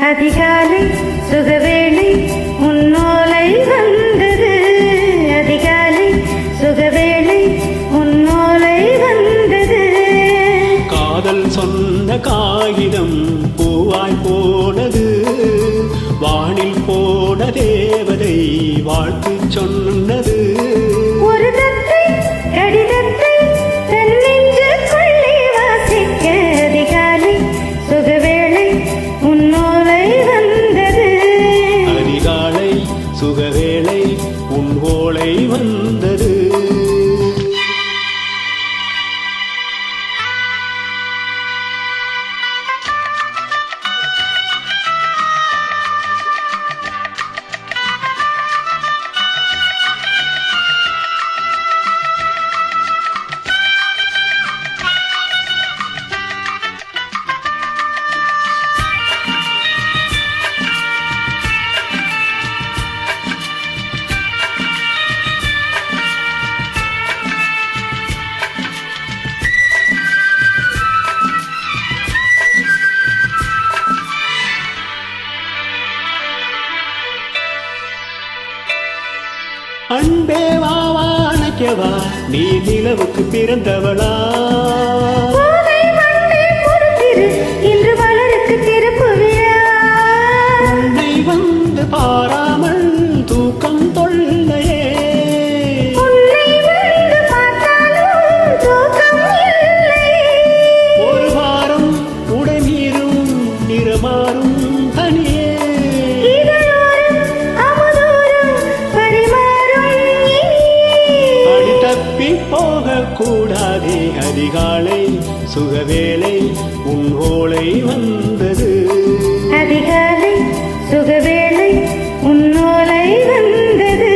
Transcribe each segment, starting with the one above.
அதிகாலை சுகவேளை முன்னோலை வந்தது. அதிகாலை சுகவேளை முன்னோலை வந்தது. காதல் சொன்ன காகிதம் பூவாய் போனது. வானில் போன தேவதை வாழ்த்து சொன்னது. ஒரு தத்தை கடிதத்தை தன் நெஞ்சுக்குள்ளே வாசிக்க அதிகாலை சுகவேளை முன்னோலை வந்தது. அதிகாலை சுகவேளை உன்வோலை வந்தது. அன்பே வாவா அணைக்கவா நீ நிலவுக்கு பிறந்தவளா. இன்று வளருக்கு திருப்பு விழா. உன்னை வந்து பாராமல் தூக்கம் தொல்லையே. உன்னை வந்து பார்த்தாலும் தூக்கம் இல்லை. ஒரு வாரம் உடை மீறும் நிறமாறும் தனியே. போகக்கூடாதே அதிகாலை சுகவேளை உன்வோலை வந்தது. அதிகாலை சுகவேளை உன்னோலை வந்தது.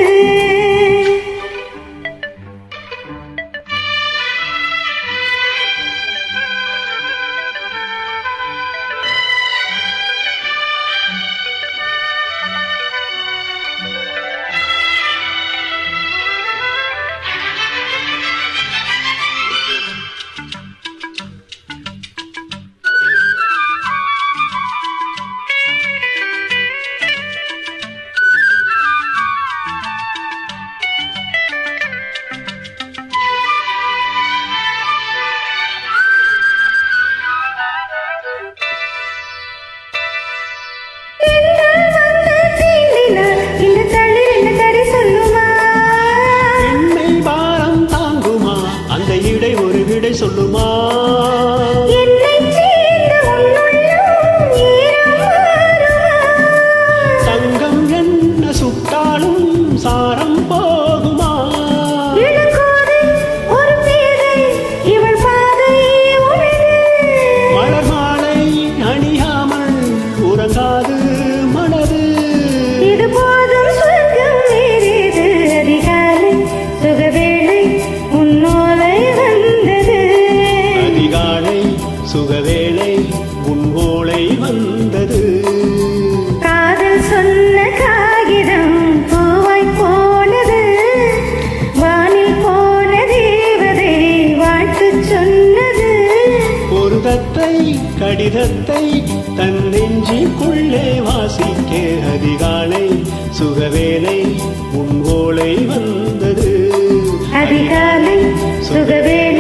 சொல்லுமா தங்கம் என்ன சுட்டாலும் சாரம் போகுமா. மலர் மாலை அணியாமல் உறங்காது மனது. இது போதும் சொர்க்கம் வேறியது. அதிகாலை சுகவேளை உன்னோலை வந்தது. அதிகாலை சுகவேளை உன்வோலை வந்தது. காதல் சொன்ன காகிதம் பூவாய் போனது. வானில் போன தேவதை வாழ்த்து சொன்னது. ஒரு தத்தை கடிதத்தை தன் நெஞ்சுக்குள்ளே வாசிக்க அதிகாலை சுகவேளை உன்வோலை வந்தது. அதிகாலை சுகவேளை